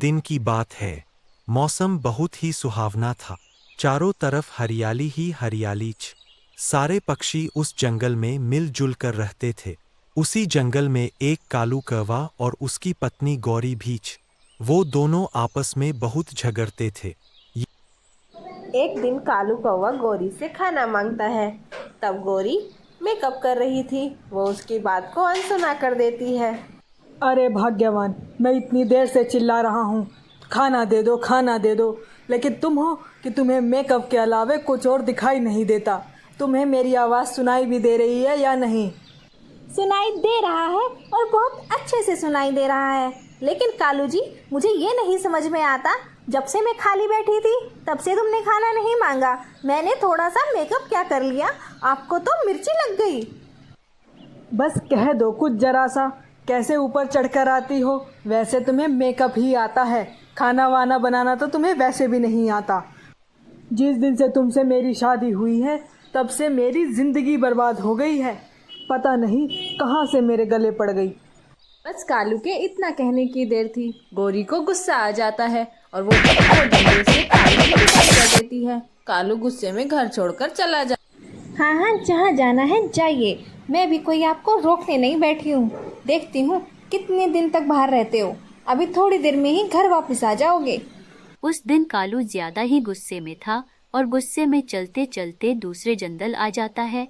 दिन की बात है। मौसम बहुत ही सुहावना था। चारों तरफ हरियाली ही हरियाली छ। सारे पक्षी उस जंगल में मिलजुल कर रहते थे। उसी जंगल में एक कालू कौवा और उसकी पत्नी गौरी भी छ। वो दोनों आपस में बहुत झगड़ते थे। एक दिन कालू कौवा गौरी से खाना मांगता है। तब गौरी मेकअप कर रही थी। वो उसकी बात को अनसुना कर देती है। अरे भाग्यवान, मैं इतनी देर से चिल्ला रहा हूँ, खाना दे दो खाना दे दो, लेकिन तुम हो कि तुम्हें मेकअप के अलावे कुछ और दिखाई नहीं देता। तुम्हें मेरी आवाज़ सुनाई भी दे रही है या नहीं? सुनाई दे रहा है और बहुत अच्छे से सुनाई दे रहा है। लेकिन कालू जी, मुझे ये नहीं समझ में आता, जब से मैं खाली बैठी थी तब से तुमने खाना नहीं मांगा। मैंने थोड़ा सा मेकअप क्या कर लिया, आपको तो मिर्ची लग गई। बस कह दो कुछ जरा सा, कैसे ऊपर चढ़कर आती हो। वैसे तुम्हें मेकअप ही आता है, खाना वाना बनाना तो तुम्हें वैसे भी नहीं आता। जिस दिन से तुमसे मेरी शादी हुई है तब से मेरी ज़िंदगी बर्बाद हो गई है। पता नहीं कहाँ से मेरे गले पड़ गई। बस कालू के इतना कहने की देर थी। गौरी को गुस्सा आ जाता है और वो डंडे से कालू को पिटाई कर देती है। कालू गुस्से में घर छोड़कर चला जाता। हाँ हाँ, जहाँ जाना है जाइए, मैं भी कोई आपको रोकने नहीं बैठी हूँ। देखती हूँ कितने दिन तक बाहर रहते हो, अभी थोड़ी देर में ही घर वापस आ जाओगे। उस दिन कालू ज्यादा ही गुस्से में था और गुस्से में चलते चलते दूसरे जंगल आ जाता है।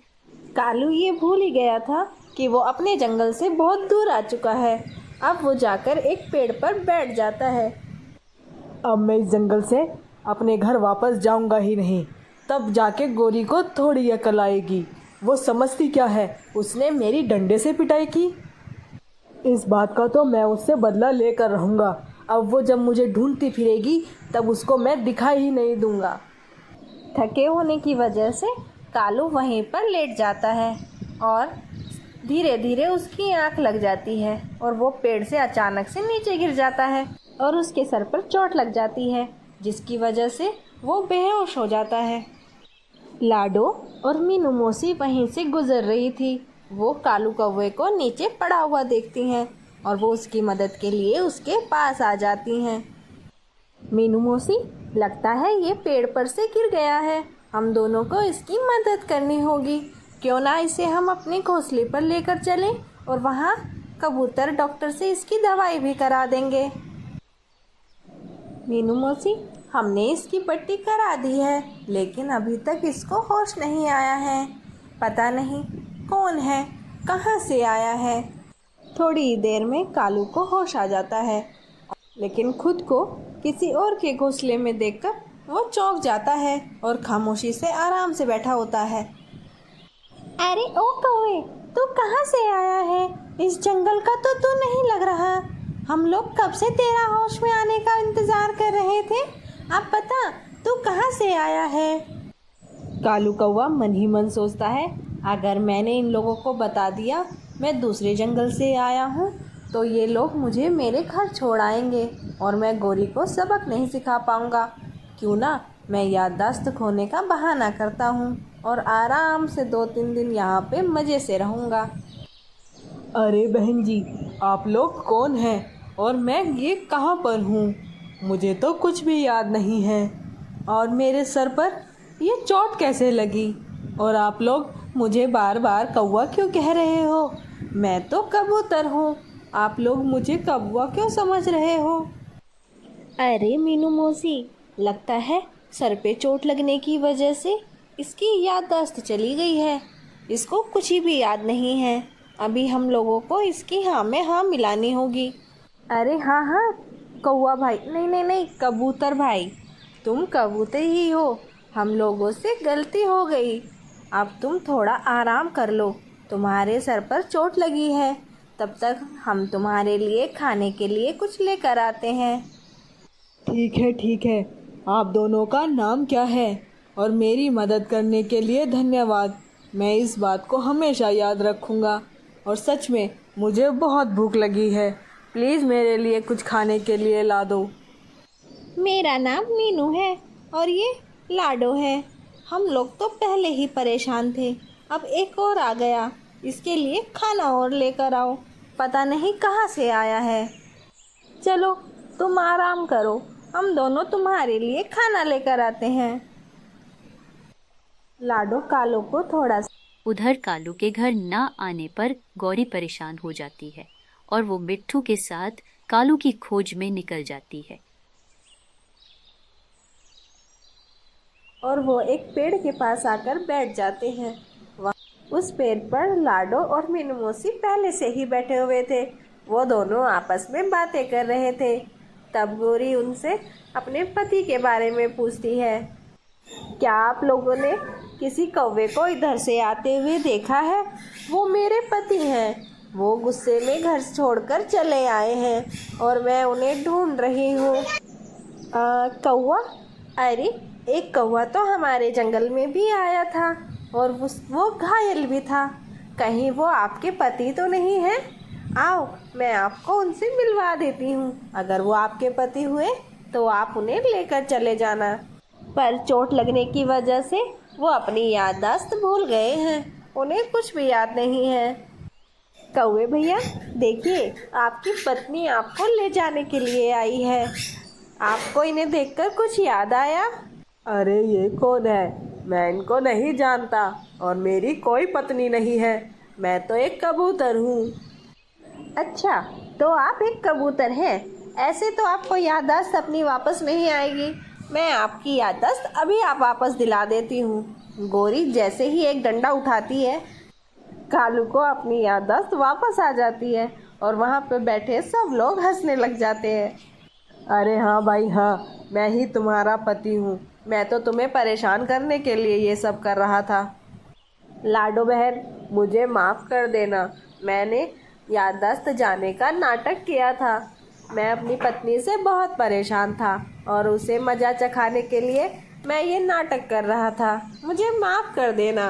कालू ये भूल ही गया था कि वो अपने जंगल से बहुत दूर आ चुका है। अब वो जाकर एक पेड़ पर बैठ जाता है। अब मैं इस जंगल से अपने घर वापस जाऊंगा ही नहीं, तब जाके गौरी को थोड़ी अकल आएगी। वो समझती क्या है, उसने मेरी डंडे से पिटाई की। इस बात का तो मैं उससे बदला लेकर रहूँगा। अब वो जब मुझे ढूंढती फिरेगी तब उसको मैं दिखाई ही नहीं दूंगा। थके होने की वजह से कालू वहीं पर लेट जाता है और धीरे धीरे उसकी आंख लग जाती है और वो पेड़ से अचानक से नीचे गिर जाता है और उसके सर पर चोट लग जाती है, जिसकी वजह से वो बेहोश हो जाता है। लाडो और मीनू मौसी वहीं से गुजर रही थी। वो कालू कौवे को नीचे पड़ा हुआ देखती हैं और वो उसकी मदद के लिए उसके पास आ जाती हैं। मीनू मौसी, लगता है ये पेड़ पर से गिर गया है, हम दोनों को इसकी मदद करनी होगी। क्यों ना इसे हम अपने घोंसले पर लेकर चलें और वहाँ कबूतर डॉक्टर से इसकी दवाई भी करा देंगे। मीनू मौसी, हमने इसकी पट्टी करा दी है, लेकिन अभी तक इसको होश नहीं आया है। पता नहीं कौन है, कहाँ से आया है। थोड़ी ही देर में कालू को होश आ जाता है, लेकिन खुद को किसी और के घोंसले में देखकर वो चौंक जाता है और खामोशी से आराम से बैठा होता है। अरे ओ कौवे, तू कहाँ से आया है? इस जंगल का तो तू नहीं लग रहा। हम लोग कब से तेरा होश में आने का इंतजार कर रहे थे। अब बता, तू कहाँ से आया है? कालू कौवा मन ही मन सोचता है, अगर मैंने इन लोगों को बता दिया मैं दूसरे जंगल से आया हूँ तो ये लोग मुझे मेरे घर छोड़ आएंगे और मैं गौरी को सबक नहीं सिखा पाऊँगा। क्यों ना मैं याददाश्त खोने का बहाना करता हूँ और आराम से 2-3 दिन यहाँ पे मज़े से रहूँगा। अरे बहन जी, आप लोग कौन हैं और मैं ये कहाँ पर हूँ? मुझे तो कुछ भी याद नहीं है। और मेरे सर पर ये चोट कैसे लगी? और आप लोग मुझे बार बार कौवा क्यों कह रहे हो? मैं तो कबूतर हूँ, आप लोग मुझे कौवा क्यों समझ रहे हो? अरे मीनू मौसी, लगता है सर पे चोट लगने की वजह से इसकी याददाश्त चली गई है। इसको कुछ भी याद नहीं है। अभी हम लोगों को इसकी हाँ में हाँ मिलानी होगी। अरे हाँ हाँ कौवा भाई, नहीं नहीं नहीं, कबूतर भाई, तुम कबूतर ही हो। हम लोगों से गलती हो गई। अब तुम थोड़ा आराम कर लो, तुम्हारे सर पर चोट लगी है। तब तक हम तुम्हारे लिए खाने के लिए कुछ लेकर आते हैं। ठीक है, आप दोनों का नाम क्या है? और मेरी मदद करने के लिए धन्यवाद। मैं इस बात को हमेशा याद रखूँगा। और सच में मुझे बहुत भूख लगी है, प्लीज़ मेरे लिए कुछ खाने के लिए ला दो। मेरा नाम मीनू है और ये लाडो है। हम लोग तो पहले ही परेशान थे, अब एक और आ गया। इसके लिए खाना और लेकर आओ, पता नहीं कहाँ से आया है। चलो तुम आराम करो, हम दोनों तुम्हारे लिए खाना लेकर आते हैं। लाडो कालू को थोड़ा उधर कालू के घर न आने पर गौरी परेशान हो जाती है और वो मिट्ठू के साथ कालू की खोज में निकल जाती है। और वो एक पेड़ के पास आकर बैठ जाते हैं। उस पेड़ पर लाडो और मीनू मौसी पहले से ही बैठे हुए थे। वो दोनों आपस में बातें कर रहे थे। तब गौरी उनसे अपने पति के बारे में पूछती है। क्या आप लोगों ने किसी कौवे को इधर से आते हुए देखा है? वो मेरे पति हैं। वो गुस्से में घर छोड़कर चले आए हैं और मैं उन्हें ढूंढ रही हूँ। कौवा? अरे एक कौवा तो हमारे जंगल में भी आया था और वो घायल भी था। कहीं वो आपके पति तो नहीं है? आओ, मैं आपको उनसे मिलवा देती हूँ। अगर वो आपके पति हुए तो आप उन्हें लेकर चले जाना। पर चोट लगने की वजह से वो अपनी याददाश्त भूल गए हैं। उन्हें कुछ भी याद नहीं है। कौवे भैया, देखिए, आपकी पत्नी आपको ले जाने के लिए आई है। आपको इन्हें देखकर कुछ याद आया? अरे ये कौन है? मैं इनको नहीं जानता और मेरी कोई पत्नी नहीं है। मैं तो एक कबूतर हूँ। अच्छा, तो आप एक कबूतर हैं। ऐसे तो आपको याददाश्त अपनी वापस नहीं आएगी। मैं आपकी याददाश्त अभी आप वापस दिला देती हूँ। गौरी जैसे ही एक डंडा उठाती है, कालू को अपनी याददाश्त वापस आ जाती है और वहाँ पे बैठे सब लोग हंसने लग जाते हैं। अरे हाँ भाई हाँ, मैं ही तुम्हारा पति हूँ। मैं तो तुम्हें परेशान करने के लिए ये सब कर रहा था। लाडो बहन, मुझे माफ़ कर देना। मैंने याददाश्त जाने का नाटक किया था। मैं अपनी पत्नी से बहुत परेशान था और उसे मज़ा चखाने के लिए मैं ये नाटक कर रहा था। मुझे माफ़ कर देना।